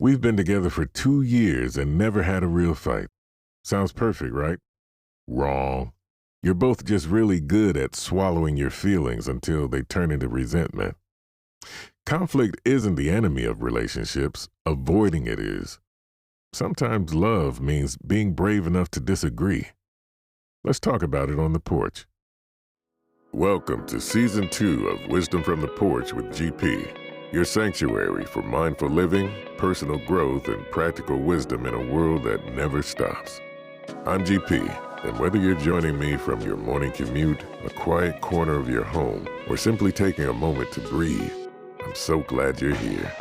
We've been together for 2 years and never had a real fight. Sounds perfect, right? Wrong. You're both just really good at swallowing your feelings until they turn into resentment. Conflict isn't the enemy of relationships, avoiding it is. Sometimes love means being brave enough to disagree. Let's talk about it on the porch. Welcome to Season 2 of Wisdom from the Porch with GP, your sanctuary for mindful living, personal growth, and practical wisdom in a world that never stops. I'm GP, and whether you're joining me from your morning commute, a quiet corner of your home, or simply taking a moment to breathe, I'm so glad you're here.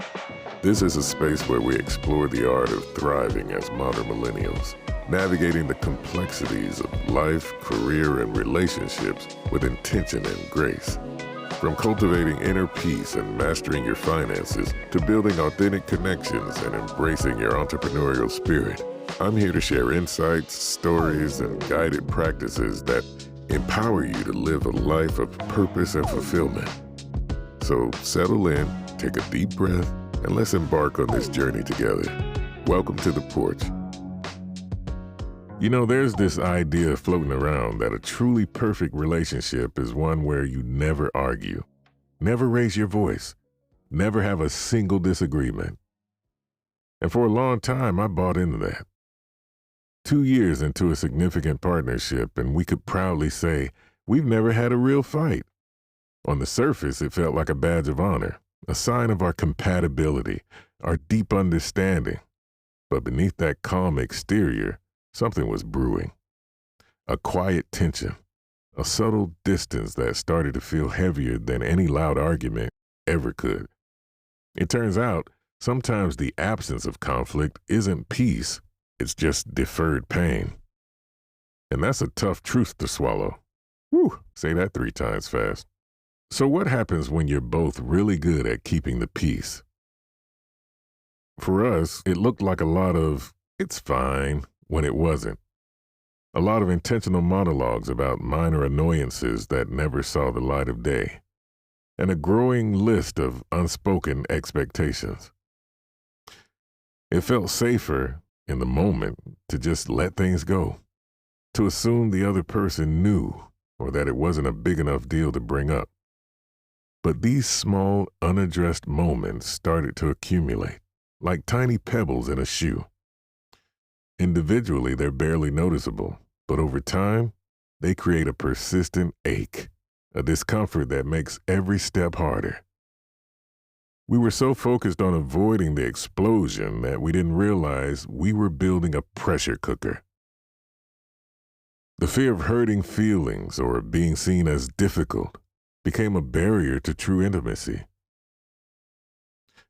This is a space where we explore the art of thriving as modern millennials, navigating the complexities of life, career, and relationships with intention and grace. From cultivating inner peace and mastering your finances to building authentic connections and embracing your entrepreneurial spirit, I'm here to share insights, stories, and guided practices that empower you to live a life of purpose and fulfillment. So settle in, take a deep breath, and let's embark on this journey together. Welcome to the porch. You know, there's this idea floating around that a truly perfect relationship is one where you never argue, never raise your voice, never have a single disagreement. And for a long time, I bought into that. 2 years into a significant partnership, and we could proudly say we've never had a real fight. On the surface, it felt like a badge of honor, a sign of our compatibility, our deep understanding. But beneath that calm exterior, something was brewing. A quiet tension, a subtle distance that started to feel heavier than any loud argument ever could. It turns out, sometimes the absence of conflict isn't peace, it's just deferred pain. And that's a tough truth to swallow. Whew, say that 3 times fast. So what happens when you're both really good at keeping the peace? For us, it looked like a lot of, it's fine, when it wasn't. A lot of intentional monologues about minor annoyances that never saw the light of day. And a growing list of unspoken expectations. It felt safer, in the moment, to just let things go. To assume the other person knew, or that it wasn't a big enough deal to bring up. But these small, unaddressed moments started to accumulate, like tiny pebbles in a shoe. Individually, they're barely noticeable, but over time, they create a persistent ache, a discomfort that makes every step harder. We were so focused on avoiding the explosion that we didn't realize we were building a pressure cooker. The fear of hurting feelings or being seen as difficult became a barrier to true intimacy.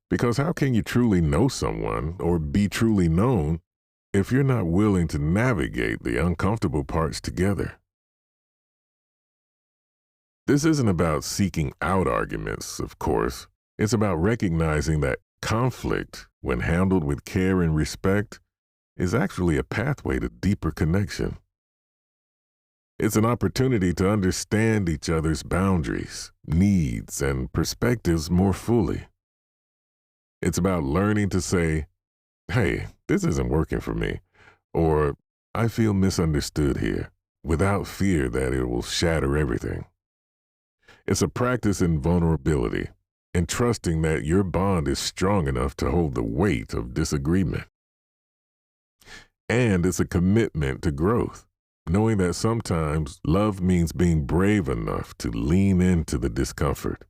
Because how can you truly know someone or be truly known if you're not willing to navigate the uncomfortable parts together? This isn't about seeking out arguments, of course. It's about recognizing that conflict, when handled with care and respect, is actually a pathway to deeper connection. It's an opportunity to understand each other's boundaries, needs, and perspectives more fully. It's about learning to say, hey, this isn't working for me, or I feel misunderstood here, without fear that it will shatter everything. It's a practice in vulnerability, in trusting that your bond is strong enough to hold the weight of disagreement. And it's a commitment to growth, knowing that sometimes love means being brave enough to lean into the discomfort,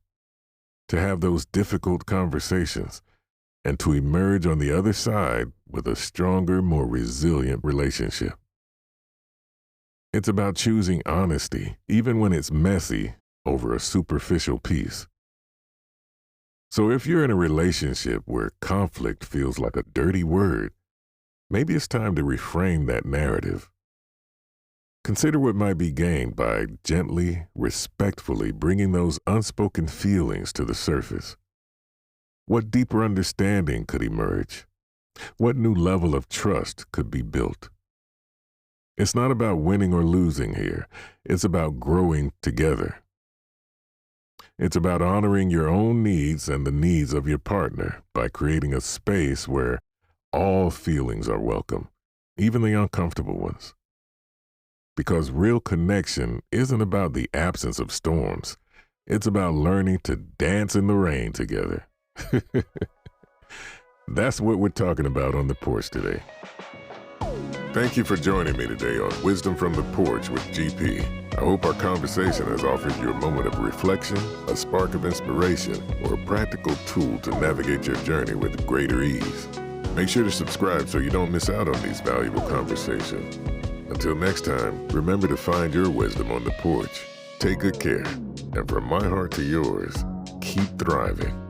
to have those difficult conversations, and to emerge on the other side with a stronger, more resilient relationship. It's about choosing honesty, even when it's messy, over a superficial peace. So if you're in a relationship where conflict feels like a dirty word, maybe it's time to reframe that narrative. Consider what might be gained by gently, respectfully bringing those unspoken feelings to the surface. What deeper understanding could emerge? What new level of trust could be built? It's not about winning or losing here. It's about growing together. It's about honoring your own needs and the needs of your partner by creating a space where all feelings are welcome, even the uncomfortable ones. Because real connection isn't about the absence of storms. It's about learning to dance in the rain together. That's what we're talking about on the porch today. Thank you for joining me today on Wisdom from the Porch with GP. I hope our conversation has offered you a moment of reflection, a spark of inspiration, or a practical tool to navigate your journey with greater ease. Make sure to subscribe so you don't miss out on these valuable conversations. Until next time, remember to find your wisdom on the porch. Take good care. And from my heart to yours, keep thriving.